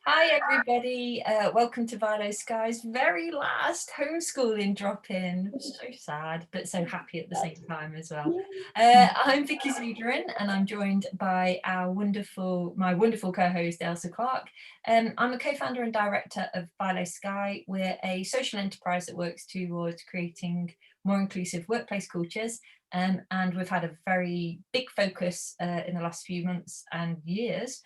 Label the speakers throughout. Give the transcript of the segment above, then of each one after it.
Speaker 1: Hi everybody, welcome to Vilo Sky's very last homeschooling drop-in. So sad, but so happy at the same time as well. I'm Vicky and I'm joined by my wonderful co-host Ailsa Clark. I'm a co-founder and director of Vilo Sky. We're a social enterprise that works towards creating more inclusive workplace cultures. And we've had a very big focus in the last few months and years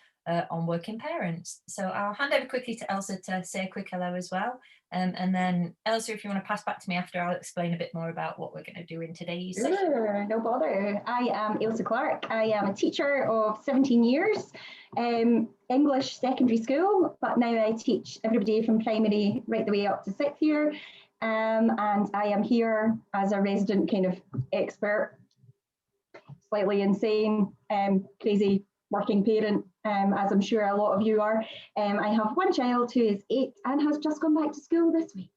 Speaker 1: on working parents. So I'll hand over quickly to Ailsa to say a quick hello as well. And then Ailsa, if you want to pass back to me after, I'll explain a bit more about what we're going to do in today's session.
Speaker 2: Sure, no bother. I am Ailsa Clark. I am a teacher of 17 years, English secondary school, but now I teach everybody from primary right the way up to sixth year. And I am here as a resident kind of expert, slightly insane, crazy working parent, as I'm sure a lot of you are. I have one child who is 8 and has just gone back to school this week.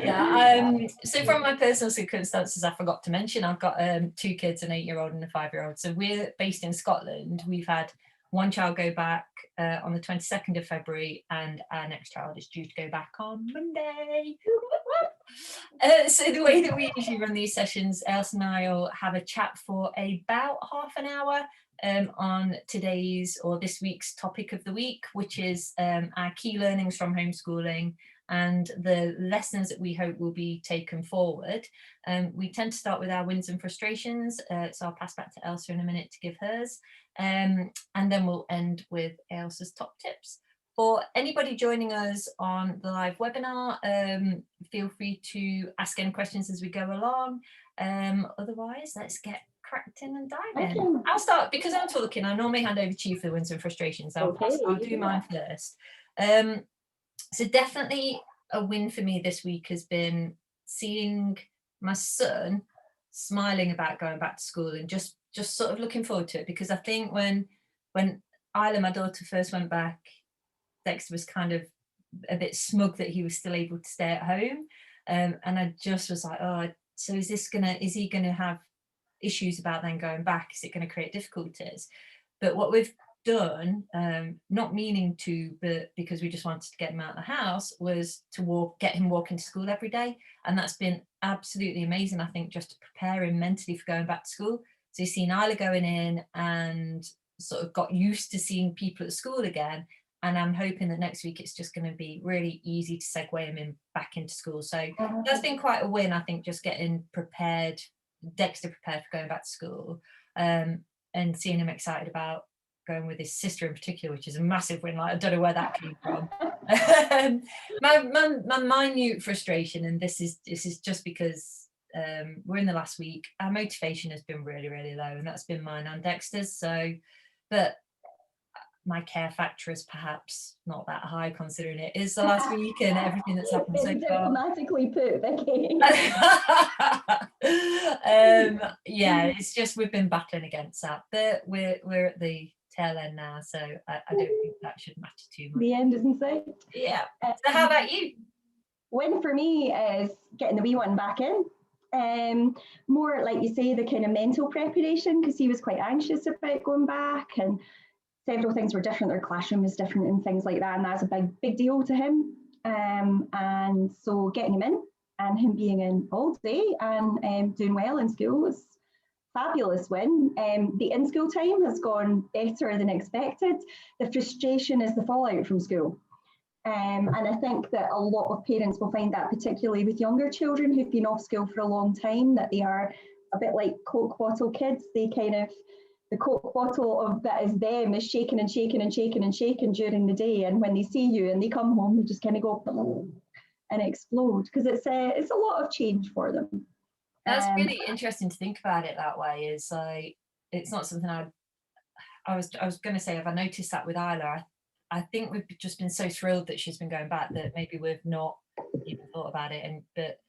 Speaker 1: Yeah, so from my personal circumstances, I forgot to mention I've got 2 kids, an 8-year-old and a 5-year-old. So we're based in Scotland. We've had one child go back on the 22nd of February, and our next child is due to go back on Monday. So the way that we usually run these sessions, Ailsa and I will have a chat for about half an hour on today's or this week's topic of the week, which is our key learnings from homeschooling and the lessons that we hope will be taken forward. We tend to start with our wins and frustrations, so I'll pass back to Ailsa in a minute to give hers, and then we'll end with Ailsa's top tips. For anybody joining us on the live webinar, feel free to ask any questions as we go along. Otherwise, let's get cracked in and dive in. I'll start, because I'm talking, I normally hand over to you for the wins and frustrations. I'll do mine first. So definitely a win for me this week has been seeing my son smiling about going back to school and just sort of looking forward to it, because I think when Isla, my daughter, first went back, Dexter was kind of a bit smug that he was still able to stay at home, and I just was like, oh, so is he gonna have issues about then going back? Is it going to create difficulties? But what we've done, not meaning to, but because we just wanted to get him out of the house, was to get him walking to school every day, and that's been absolutely amazing. I think just to prepare him mentally for going back to school. So he's seen Isla going in and sort of got used to seeing people at school again. And I'm hoping that next week it's just going to be really easy to segue him back into school. So that's been quite a win, I think, just getting Dexter prepared for going back to school, and seeing him excited about going with his sister in particular, which is a massive win. Like, I don't know where that came from. My minute frustration, and this is just because we're in the last week, our motivation has been really, really low, and that's been mine and Dexter's. So, but my care factor is perhaps not that high, considering it is the last week and everything that's happened so far.
Speaker 2: Diplomatically put, Vicky.
Speaker 1: Yeah, it's just we've been battling against that, but we're at the tail end now, so I don't think that should matter too much.
Speaker 2: The end is in sight.
Speaker 1: Yeah. So how about you?
Speaker 2: Win for me is getting the wee one back in. More like you say, the kind of mental preparation, because he was quite anxious about going back, and several things were different. Their classroom was different and things like that, and that's a big deal to him. And so getting him in and him being in all day and doing well in school was fabulous win. The in-school time has gone better than expected. The frustration is the fallout from school. And I think that a lot of parents will find that, particularly with younger children who've been off school for a long time, that they are a bit like Coke bottle kids. They the Coke bottle of that is them is shaking and shaking and shaking and shaking during the day, and when they see you and they come home, they just kind of go and explode, because it's a lot of change for them.
Speaker 1: That's really interesting to think about it that way. Is like, it's not something I was going to say. Have I noticed that with Isla? I think we've just been so thrilled that she's been going back that maybe we've not even thought about it. But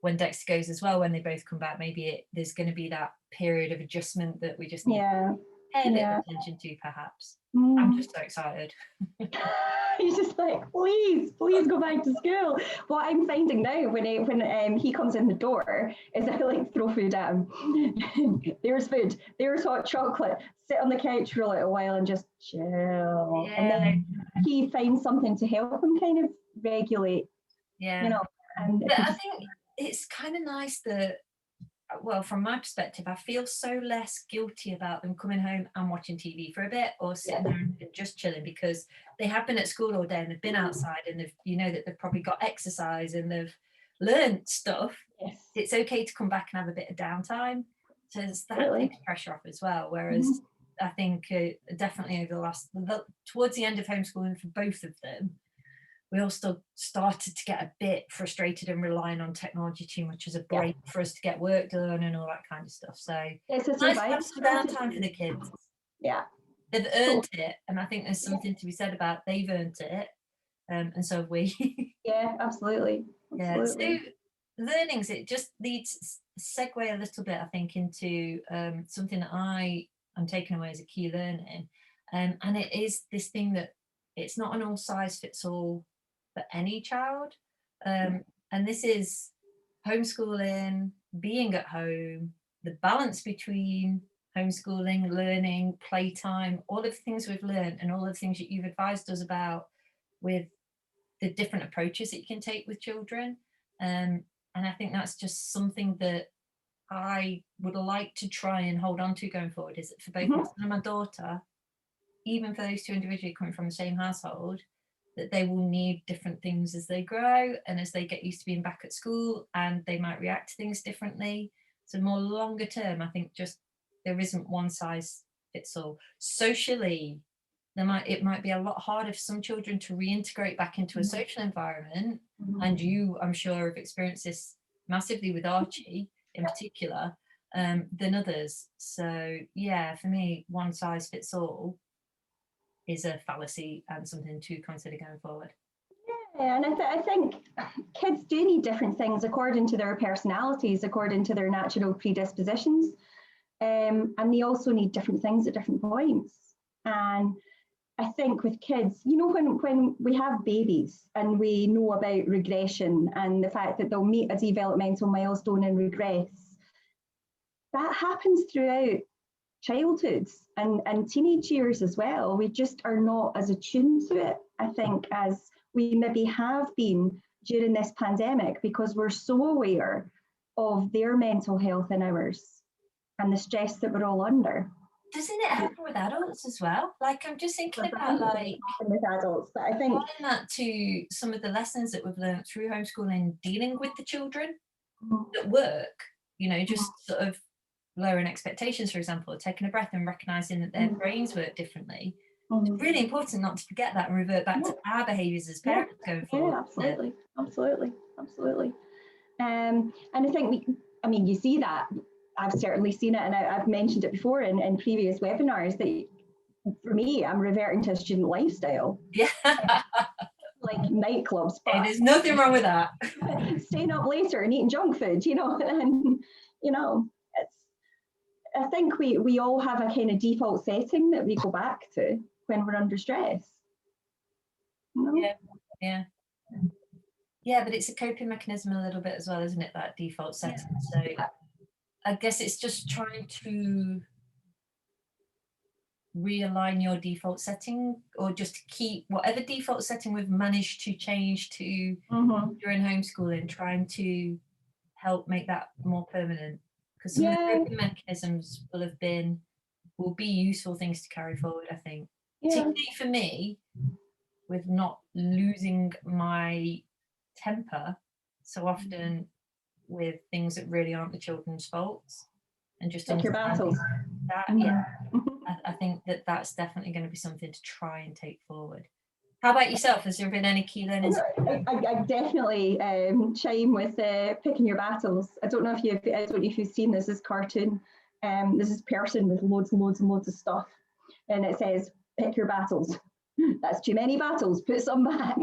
Speaker 1: when Dexter goes as well, when they both come back, maybe there's going to be that period of adjustment that we just need to pay a bit of attention to, perhaps. I'm just so excited.
Speaker 2: He's just like, please go back to school. What I'm finding now when he comes in the door is I like throw food at him. There's food, there's hot chocolate, sit on the couch for a little while and just chill. And then he finds something to help him kind of regulate, you know. And
Speaker 1: but I think it's kind of nice that, well, from my perspective, I feel so less guilty about them coming home and watching TV for a bit or sitting there and just chilling, because they have been at school all day and they've been outside and they've, you know, that they've probably got exercise and they've learned stuff. It's okay to come back and have a bit of downtime. So that takes pressure off as well. Whereas I think definitely over towards the end of homeschooling for both of them, we all still started to get a bit frustrated and relying on technology too much as a break for us to get work done and all that kind of stuff. So it's nice to have some downtime for the kids. They've earned it, and I think there's something to be said about they've earned it, and so have we.
Speaker 2: Absolutely.
Speaker 1: So learnings, it just leads segue a little bit, I think, into something that I am taking away as a key learning, and it is this thing that it's not an all size fits all for any child. And this is homeschooling, being at home, the balance between homeschooling, learning, playtime, all of the things we've learned and all of the things that you've advised us about with the different approaches that you can take with children. And I think that's just something that I would like to try and hold on to going forward, is that for both my son and my daughter, even for those two individually coming from the same household, that they will need different things as they grow and as they get used to being back at school, and they might react to things differently. So more longer term, I think just there isn't one size fits all. Socially, it might be a lot harder for some children to reintegrate back into a social environment. And you, I'm sure, have experienced this massively with Archie in particular, than others. So yeah, for me, one size fits all is a fallacy and something to consider going forward.
Speaker 2: And I think kids do need different things according to their personalities, according to their natural predispositions. And they also need different things at different points. And I think with kids, you know, when we have babies and we know about regression and the fact that they'll meet a developmental milestone and regress, that happens throughout childhood and teenage years as well. We just are not as attuned to it, I think, as we maybe have been during this pandemic, because we're so aware of their mental health and ours and the stress that we're all under.
Speaker 1: Doesn't it happen with adults as well? Like, I'm just thinking about like
Speaker 2: with adults, but I think
Speaker 1: applying that to some of the lessons that we've learned through homeschooling, dealing with the children at work, you know, just sort of lowering expectations, for example, or taking a breath and recognizing that their brains work differently. It's really important not to forget that and revert back to our behaviors as parents going forward.
Speaker 2: Absolutely. And I think you see that. I've certainly seen it, and I've mentioned it before in previous webinars, that for me, I'm reverting to a student lifestyle. Like nightclubs. But
Speaker 1: there's nothing wrong with that.
Speaker 2: Staying up later and eating junk food, you know, and you know, I think we all have a kind of default setting that we go back to when we're under stress. You know?
Speaker 1: Yeah, but it's a coping mechanism a little bit as well, isn't it? That default setting. So I guess it's just trying to realign your default setting, or just keep whatever default setting we've managed to change to during homeschooling, trying to help make that more permanent. Because some of the coping mechanisms will be useful things to carry forward, I think. Particularly for me, with not losing my temper so often with things that really aren't the children's faults, and just
Speaker 2: your battles.
Speaker 1: That, I think that's definitely going to be something to try and take forward. How about yourself? Has there been any key learnings?
Speaker 2: I definitely chime with picking your battles. I don't know if you've seen this cartoon. This is person with loads and loads and loads of stuff, and it says, "Pick your battles." That's too many battles. Put some back.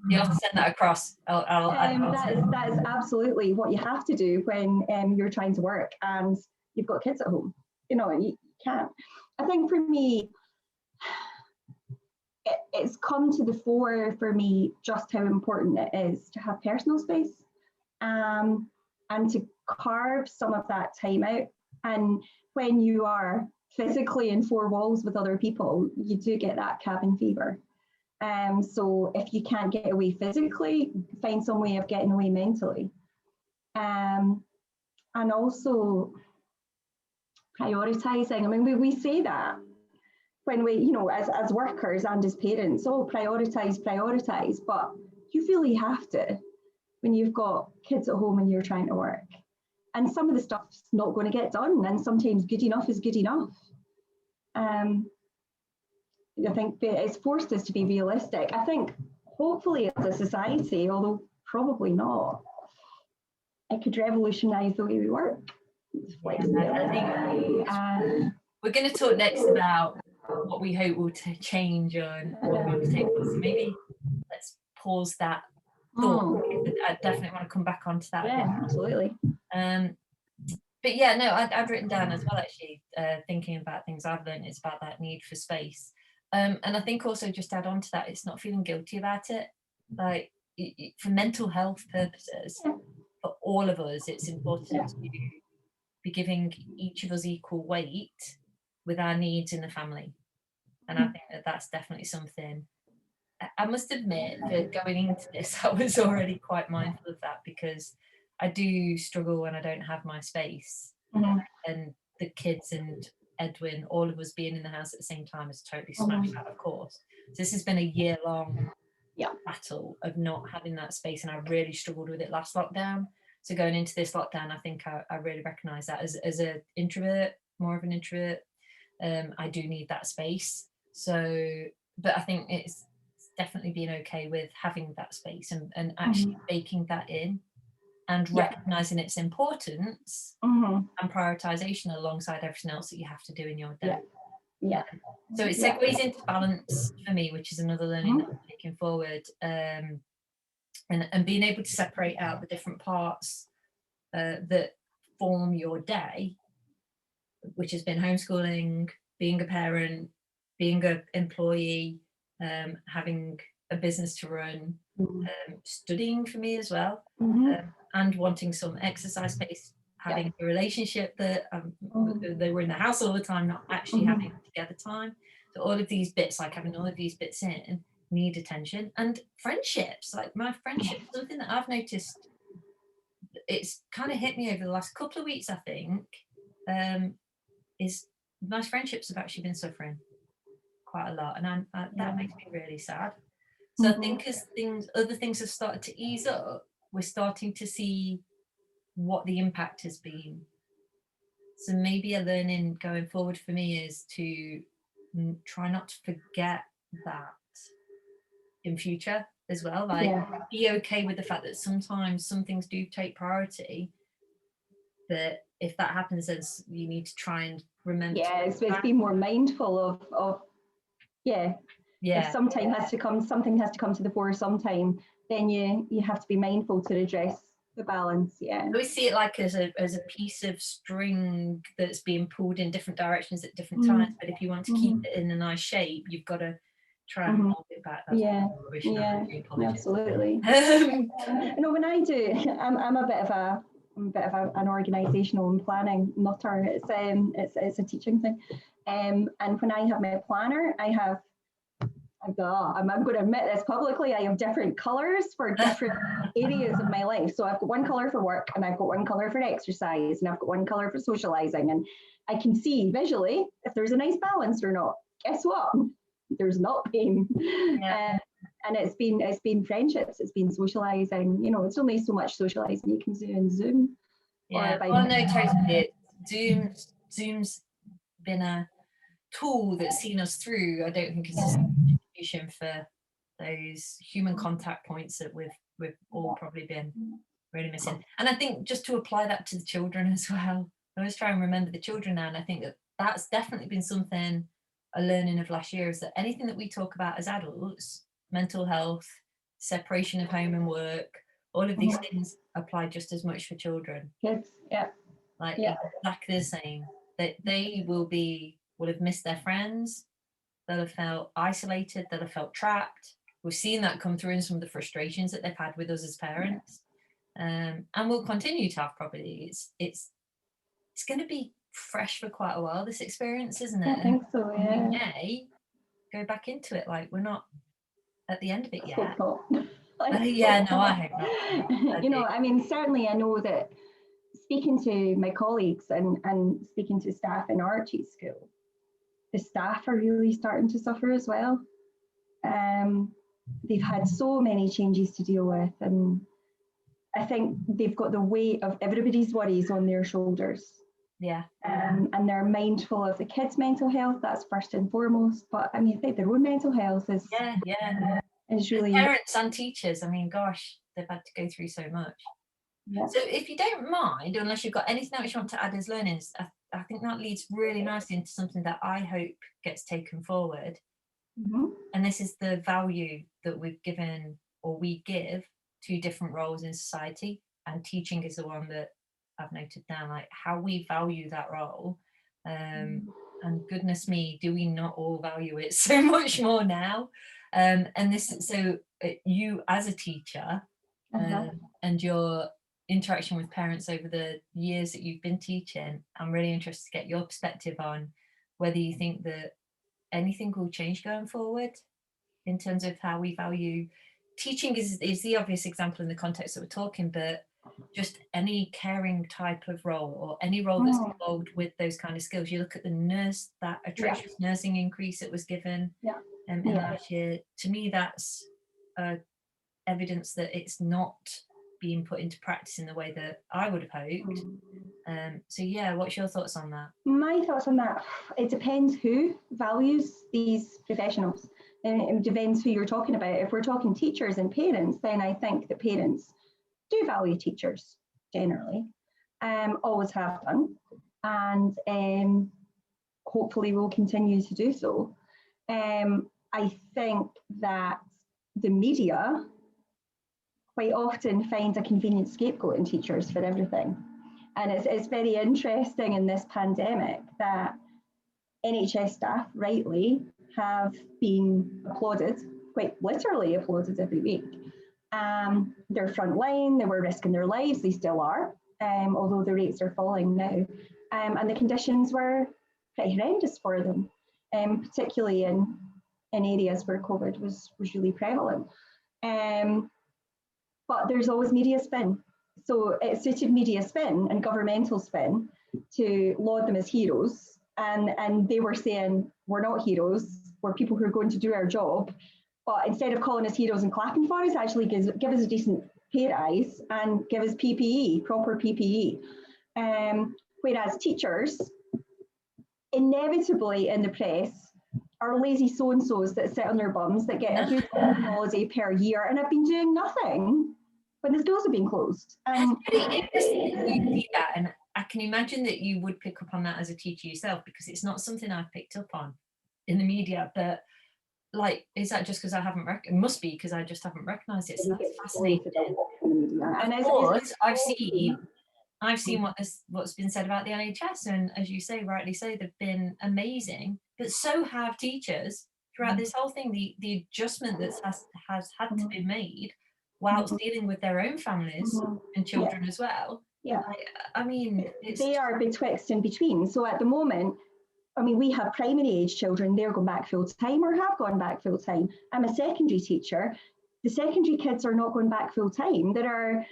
Speaker 1: You have to send that across.
Speaker 2: That is absolutely what you have to do when you're trying to work and you've got kids at home. You know, can't. I think for me, it's come to the fore for me just how important it is to have personal space, and to carve some of that time out. And when you are physically in four walls with other people, you do get that cabin fever. So if you can't get away physically, find some way of getting away mentally. And also prioritizing. I mean, we say that when we, you know, as workers and as parents, oh, prioritize, but you really have to when you've got kids at home and you're trying to work. And some of the stuff's not going to get done, and sometimes good enough is good enough. I think it's forced us to be realistic. I think hopefully as a society, although probably not, it could revolutionise the way we work.
Speaker 1: I think we're going to talk next about what we hope will change and what will take place. Maybe let's pause that thought. I definitely want to come back onto that.
Speaker 2: Yeah, absolutely.
Speaker 1: But yeah, no, I've written down as well, actually, thinking about things I've learned is about that need for space. And I think also just add on to that, it's not feeling guilty about it. Like for mental health purposes, for all of us, it's important to be giving each of us equal weight with our needs in the family. And I think that that's definitely something. I must admit that going into this, I was already quite mindful of that, because I do struggle when I don't have my space. And the kids and Edwin, all of us being in the house at the same time, has totally smashed that, of course. So this has been a year-long battle of not having that space, and I really struggled with it last lockdown. So going into this lockdown, I think I really recognise that as an introvert, more of an introvert, I do need that space. So, but I think it's definitely been okay with having that space and actually baking that in and recognising its importance and prioritisation alongside everything else that you have to do in your day. So it segues into balance for me, which is another learning that I'm taking forward, and being able to separate out the different parts that form your day, which has been homeschooling, being a parent, being an employee, having a business to run, studying for me as well, and wanting some exercise space, having a relationship that they were in the house all the time, not actually having together time. So all of these bits, like having all of these bits in, need attention. And friendships, like my friendships, something that I've noticed, it's kind of hit me over the last couple of weeks, I think, is my friendships have actually been suffering quite a lot, and that makes me really sad. So I think as other things have started to ease up, we're starting to see what the impact has been. So maybe a learning going forward for me is to try not to forget that in future as well. Like be okay with the fact that sometimes some things do take priority, but if that happens, then you need to try and remember.
Speaker 2: It's be more mindful of if something has to come to the fore sometime, then you have to be mindful to address the balance. I
Speaker 1: always see it like as a piece of string that's being pulled in different directions at different times, but if you want to keep it in a nice shape, you've got to try and hold it back.
Speaker 2: Absolutely. When I do, I'm a bit of an organisational and planning nutter. It's a teaching thing, and when I have my planner, I'm going to admit this publicly, I have different colours for different areas of my life. So I've got one colour for work, and I've got one colour for exercise, and I've got one colour for socialising, and I can see visually if there's a nice balance or not. Guess what? There's not been. And it's been friendships, it's been socialising. It's only so much socialising you can do in Zoom.
Speaker 1: Totally. Zoom's been a tool that's seen us through. I don't think it's a solution for those human contact points that we've all probably been really missing. And I think just to apply that to the children as well, I always try and remember the children now, and I think that's definitely been something, a learning of last year, is that anything that we talk about as adults, mental health, separation of home and work, all of these things apply just as much for children.
Speaker 2: Kids,
Speaker 1: exactly the same. they will have missed their friends, they'll have felt isolated, they'll have felt trapped. We've seen that come through in some of the frustrations that they've had with us as parents. And we'll continue to have probably. It's going to be fresh for quite a while, this experience, isn't it?
Speaker 2: I think so, yeah.
Speaker 1: And we may go back into it like we're not at the end of it yet.
Speaker 2: Hope not.
Speaker 1: Yeah, no, I hope not.
Speaker 2: You know, I mean, certainly I know that speaking to my colleagues and speaking to staff in Archie School, the staff are really starting to suffer as well. They've had so many changes to deal with, and I think they've got the weight of everybody's worries on their shoulders.
Speaker 1: Yeah.
Speaker 2: And they're mindful of the kids' mental health, that's first and foremost. But I mean, I think their own mental health is really...
Speaker 1: Parents and teachers, I mean, gosh, they've had to go through so much. Yeah. So if you don't mind, unless you've got anything else you want to add as learnings, I think that leads really nicely into something that I hope gets taken forward. Mm-hmm. And this is the value that we've given, or we give, to different roles in society. And teaching is the one that I've noted down, like how we value that role. And goodness me, do we not all value it so much more now? And this, so you as a teacher, and your interaction with parents over the years that you've been teaching, I'm really interested to get your perspective on whether you think that anything will change going forward in terms of how we value teaching. Is the obvious example in the context that we're talking, but just any caring type of role or any role that's involved with those kind of skills. You look at the nurse, that atrocious nursing increase that was given in last year. To me, that's evidence that it's not being put into practice in the way that I would have hoped. So yeah, what's your thoughts on that?
Speaker 2: My thoughts on that, it depends who values these professionals. And it depends who you're talking about. If we're talking teachers and parents, then I think that parents do value teachers generally, always have done, and hopefully will continue to do so. I think that the media quite often finds a convenient scapegoat in teachers for everything. And it's very interesting in this pandemic that NHS staff rightly have been applauded, quite literally applauded every week. They're frontline, they were risking their lives, they still are, although the rates are falling now. And the conditions were pretty horrendous for them, particularly in areas where COVID was really prevalent. But there's always media spin. So it suited media spin and governmental spin to laud them as heroes. And they were saying, we're not heroes, we're people who are going to do our job. But instead of calling us heroes and clapping for us, actually give us a decent pay rise and give us PPE, proper PPE. Whereas teachers, inevitably in the press, are lazy so-and-sos that sit on their bums, that get a huge holiday per year and have been doing nothing when the schools have been closed.
Speaker 1: It's pretty interesting that you see that, and I can imagine that you would pick up on that as a teacher yourself, because it's not something I've picked up on in the media. But like, is that just because I haven't it must be because I just haven't recognised it. So that's fascinating. And of course, I've seen what's been said about the NHS, and as you say, rightly so, they've been amazing. But so have teachers throughout this whole thing. The adjustment that has had to be made whilst dealing with their own families and children as well.
Speaker 2: Yeah,
Speaker 1: I mean,
Speaker 2: they are betwixt and between. So at the moment, I mean, we have primary age children, they're going back full time or have gone back full time. I'm a secondary teacher. The secondary kids are not going back full time. There's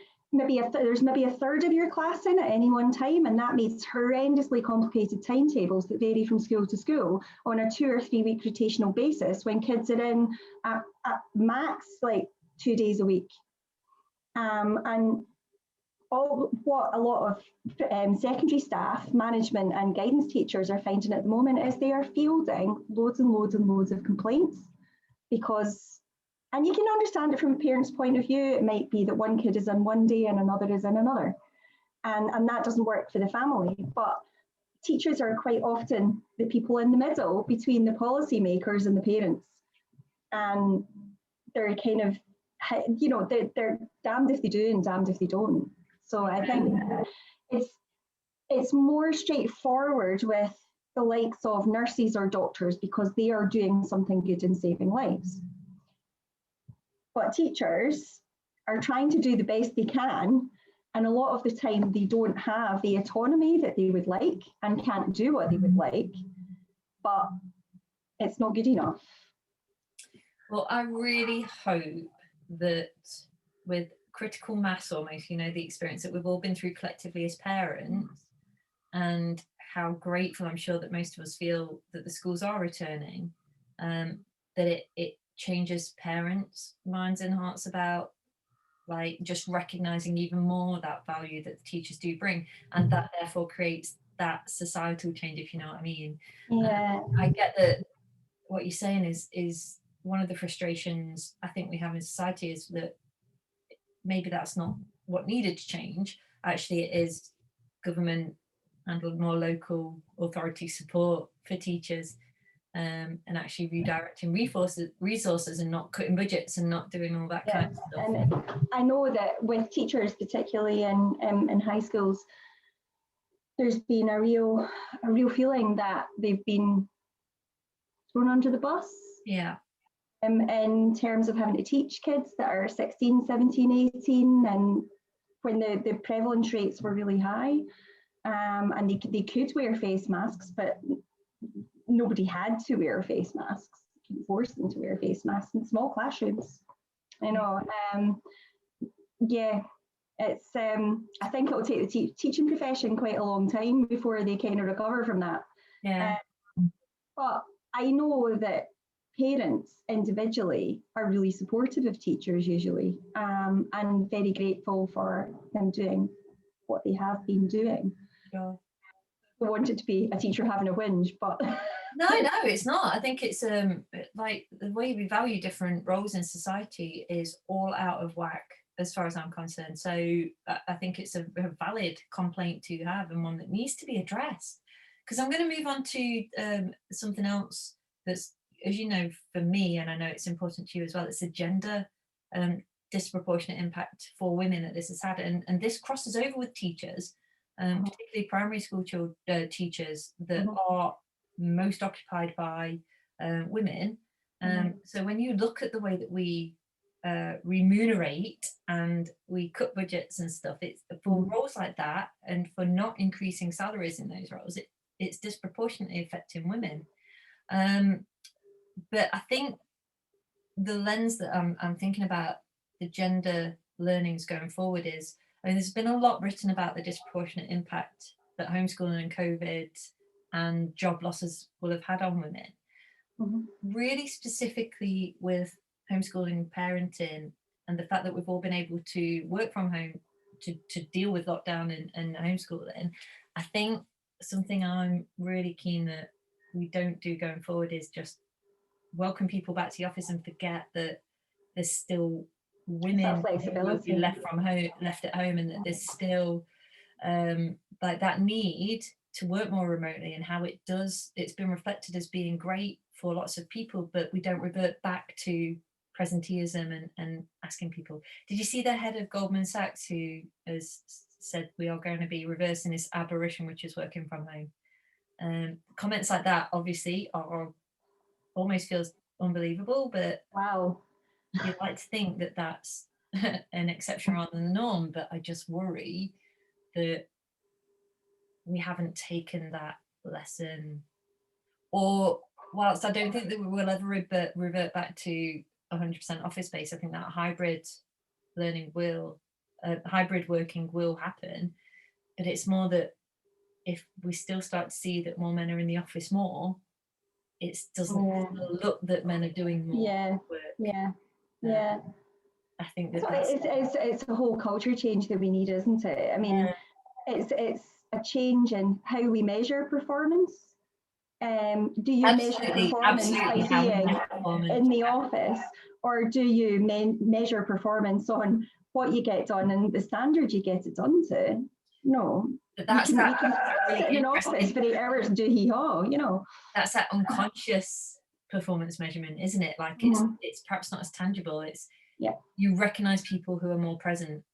Speaker 2: maybe a third of your class in at any one time, and that makes horrendously complicated timetables that vary from school to school on a 2 or 3 week rotational basis when kids are in at max like 2 days a week. And what a lot of secondary staff, management and guidance teachers are finding at the moment is they are fielding loads and loads and loads of complaints because, and you can understand it from a parent's point of view, it might be that one kid is in one day and another is in another. And that doesn't work for the family. But teachers are quite often the people in the middle between the policymakers and the parents. And they're kind of, you know, they're damned if they do and damned if they don't. So I think it's more straightforward with the likes of nurses or doctors because they are doing something good in saving lives. But teachers are trying to do the best they can, and a lot of the time they don't have the autonomy that they would like and can't do what they would like, but it's not good enough.
Speaker 1: Well, I really hope that with critical mass almost, you know, the experience that we've all been through collectively as parents, and how grateful I'm sure that most of us feel that the schools are returning, that it changes parents' minds and hearts about like just recognizing even more that value that the teachers do bring, and that therefore creates that societal change, if you know what I mean.
Speaker 2: Yeah.
Speaker 1: I get that what you're saying is one of the frustrations I think we have in society is that maybe that's not what needed to change. Actually, it is government and more local authority support for teachers, and actually redirecting resources and not cutting budgets and not doing all that kind of stuff.
Speaker 2: And I know that with teachers, particularly in high schools, there's been a real feeling that they've been thrown under the bus.
Speaker 1: Yeah.
Speaker 2: In terms of having to teach kids that are 16, 17, 18, and when the prevalence rates were really high, and they could wear face masks, but nobody had to wear face masks. You can force them to wear face masks in small classrooms. You know, yeah, it's. I think it will take the teaching profession quite a long time before they kind of recover from that.
Speaker 1: Yeah.
Speaker 2: But I know that parents individually are really supportive of teachers usually, and very grateful for them doing what they have been doing.
Speaker 1: Sure.
Speaker 2: I wanted to be a teacher having a whinge, but
Speaker 1: no, it's not. I think it's like the way we value different roles in society is all out of whack as far as I'm concerned. So I think it's a valid complaint to have, and one that needs to be addressed. Because I'm going to move on to something else that's, as you know, for me, and I know it's important to you as well, it's a gender disproportionate impact for women that this has had. And this crosses over with teachers, particularly primary school teachers that are most occupied by women. So when you look at the way that we remunerate and we cut budgets and stuff, it's for roles like that, and for not increasing salaries in those roles, it's disproportionately affecting women. But I think the lens that I'm thinking about the gender learnings going forward is, I mean, there's been a lot written about the disproportionate impact that homeschooling and COVID and job losses will have had on women. Really specifically with homeschooling and parenting, and the fact that we've all been able to work from home to deal with lockdown and homeschooling, I think something I'm really keen that we don't do going forward is just welcome people back to the office and forget that there's still women who will be left at home, and that there's still like that need to work more remotely, and how it's been reflected as being great for lots of people, but we don't revert back to presenteeism and asking people. Did you see the head of Goldman Sachs who has said we are going to be reversing this aberration which is working from home? Comments like that obviously are almost feels unbelievable, but
Speaker 2: wow,
Speaker 1: you'd like to think that that's an exception rather than the norm. But I just worry that we haven't taken that lesson, or whilst I don't think that we will ever revert back to 100% office space, I think that hybrid working will happen. But it's more that if we still start to see that more men are in the office more, it doesn't look that men are doing more work. I think that
Speaker 2: it's a whole culture change that we need, isn't it? I mean, it's a change in how we measure performance. Do you measure performance by being in the office, or do you measure performance on what you get done and the standard you get it done to? No,
Speaker 1: but that's
Speaker 2: you can sit in an office for 8 hours and do hee-haw, you know.
Speaker 1: That's that unconscious performance measurement, isn't it? Like it's perhaps not as tangible. It's you recognize people who are more present,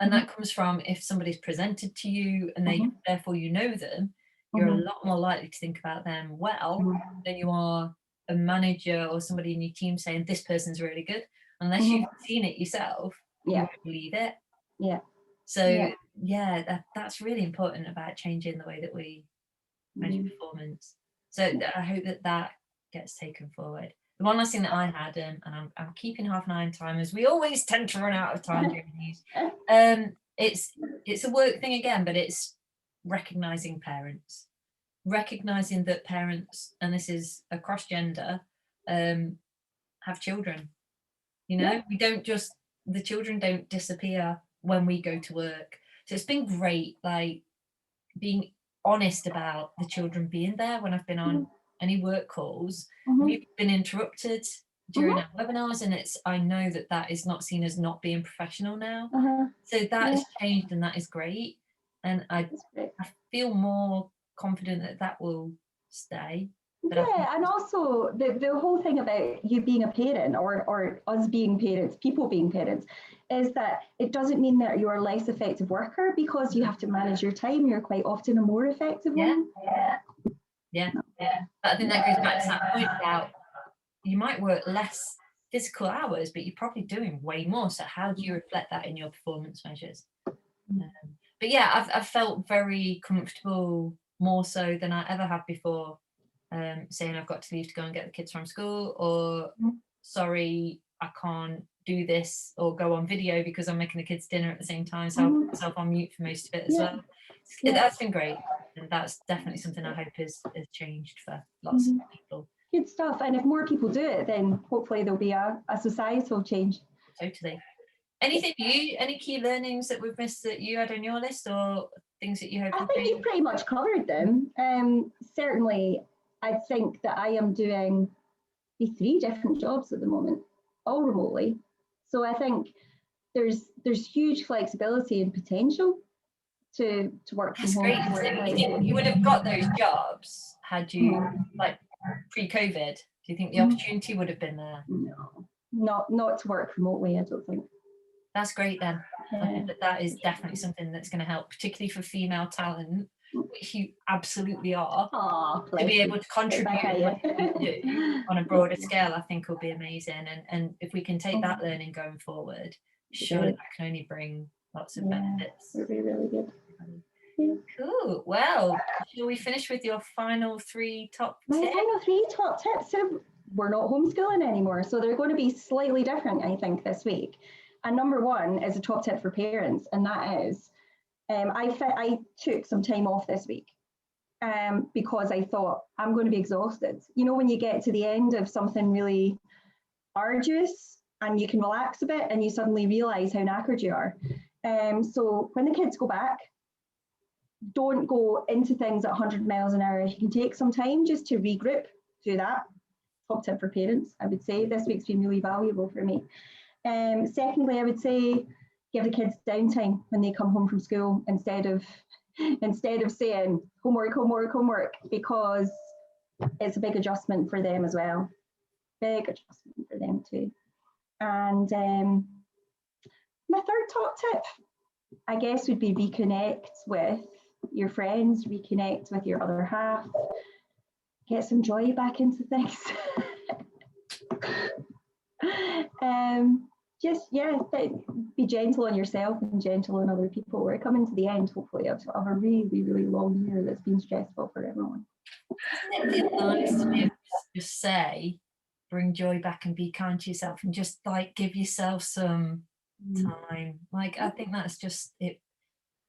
Speaker 1: And that comes from if somebody's presented to you and they therefore you know them, you're a lot more likely to think about them well than you are a manager or somebody in your team saying this person's really good. Unless you've seen it yourself, you won't believe it.
Speaker 2: Yeah.
Speaker 1: So yeah, that's really important about changing the way that we measure performance. So I hope that gets taken forward. The one last thing that I had, and I'm keeping half an eye on time, as we always tend to run out of time during these. It's a work thing again, but it's recognizing parents, recognizing that parents, and this is across gender, have children. You know, we don't just, the children don't disappear when we go to work. So it's been great, like being honest about the children being there when I've been on any work calls. We've been interrupted during our webinars, and I know that is not seen as not being professional now. So that has changed, and that is great. And I feel more confident that will stay. But
Speaker 2: and also the whole thing about you being a parent or us being parents, people being parents, is that it doesn't mean that you're a less effective worker because you have to manage your time. You're quite often a more effective one.
Speaker 1: Yeah. But I think that goes back to that point about you might work less physical hours, but you're probably doing way more. So how do you reflect that in your performance measures? But yeah, I've felt very comfortable, more so than I ever have before, saying I've got to leave to go and get the kids from school, or sorry, I can't do this or go on video because I'm making the kids dinner at the same time, so I'll put myself on mute for most of it as well. That's been great, and that's definitely something I hope has changed for lots of people.
Speaker 2: Good stuff. And if more people do it, then hopefully there'll be a societal change.
Speaker 1: Totally. Any key learnings that we've missed that you had on your list, or things that you hope?
Speaker 2: I think you've pretty much covered them. Certainly, I think that I am doing 3 different jobs at the moment, all remotely. So I think there's huge flexibility and potential to work from home.
Speaker 1: That's great. Do you think you would have got those jobs had you, like, pre-COVID? Do you think the opportunity would have been there?
Speaker 2: No, not to work remotely, I don't think.
Speaker 1: That's great then. I think that is definitely something that's going to help, particularly for female talent, which you absolutely are. To be able to contribute like we do on a broader scale, I think will be amazing. And if we can take that learning going forward, surely that can only bring lots of benefits.
Speaker 2: It'll be really good.
Speaker 1: Cool. Well, shall we finish with your final 3 top tips?
Speaker 2: My final 3 top tips. So we're not homeschooling anymore, so they're going to be slightly different, I think, this week. And number 1 is a top tip for parents, and that is, I took some time off this week because I thought I'm going to be exhausted. You know, when you get to the end of something really arduous and you can relax a bit and you suddenly realize how knackered you are. So when the kids go back, don't go into things at 100 miles an hour. If you can take some time just to regroup, do that. Top tip for parents, I would say. This week's been really valuable for me. Secondly, I would say give the kids downtime when they come home from school instead of saying homework, because it's a big adjustment for them as well. Big adjustment for them too. And my 3rd top tip, I guess, would be reconnect with your friends, reconnect with your other half, get some joy back into things. Be gentle on yourself and gentle on other people. We're coming to the end, hopefully, of a really, really long year that's been stressful for everyone.
Speaker 1: It's nice to be able to just say, bring joy back and be kind to yourself, and just like give yourself some time. Like, I think that's just it.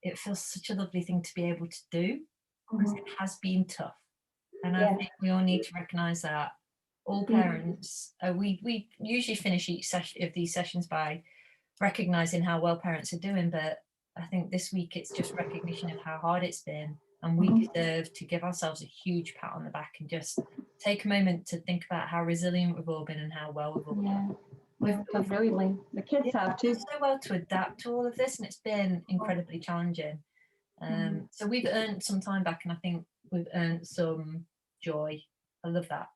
Speaker 1: It feels such a lovely thing to be able to do, because it has been tough, and I think we all need to recognise that. All parents, we usually finish each session of these sessions by recognising how well parents are doing, but I think this week it's just recognition of how hard it's been, and we deserve to give ourselves a huge pat on the back and just take a moment to think about how resilient we've all been and how well we've all done. We've
Speaker 2: brilliantly. The kids have too.
Speaker 1: So well to adapt to all of this, and it's been incredibly challenging. So we've earned some time back, and I think we've earned some joy. I love that.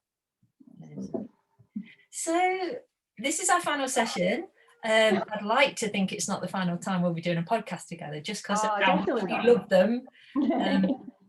Speaker 1: So this is our final session. I'd like to think it's not the final time we'll be doing a podcast together, just because
Speaker 2: Oh,
Speaker 1: I
Speaker 2: definitely not.
Speaker 1: love them.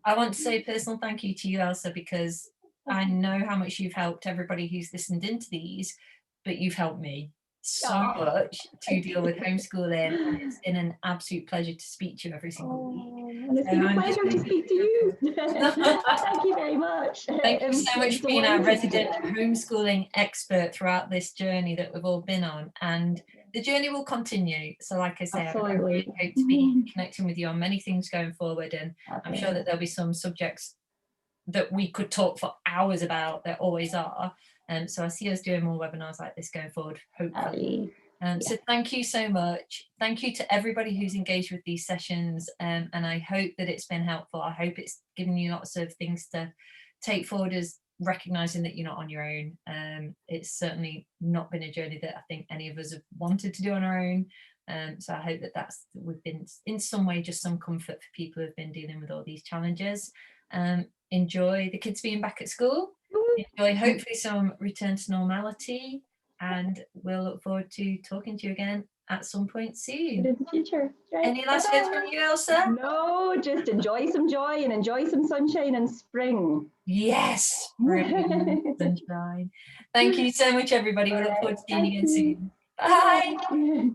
Speaker 1: I want to say a personal thank you to you, Ailsa, because I know how much you've helped everybody who's listened into these, but you've helped me so much to deal with homeschooling, and it's been an absolute pleasure to speak to you every single week.
Speaker 2: And it's been a pleasure to speak to you. Thank you very much.
Speaker 1: Thank you so much for being our resident homeschooling expert throughout this journey that we've all been on, and the journey will continue. So like I say, I really hope to be connecting with you on many things going forward, and I'm sure that there'll be some subjects that we could talk for hours about. There always are. So I see us doing more webinars like this going forward, hopefully. So thank you so much. Thank you to everybody who's engaged with these sessions, and I hope that it's been helpful. I hope it's given you lots of things to take forward, as recognizing that you're not on your own. It's certainly not been a journey that I think any of us have wanted to do on our own. So I hope that we've been in some way just some comfort for people who've been dealing with all these challenges. Enjoy the kids being back at school. Enjoy hopefully some return to normality, and we'll look forward to talking to you again at some point soon.
Speaker 2: In the future. Right.
Speaker 1: Any last words from you, Ailsa?
Speaker 2: No, just enjoy some joy and enjoy some sunshine and spring.
Speaker 1: Yes, spring, sunshine. Thank you so much, everybody. We look forward to seeing you again soon. Bye.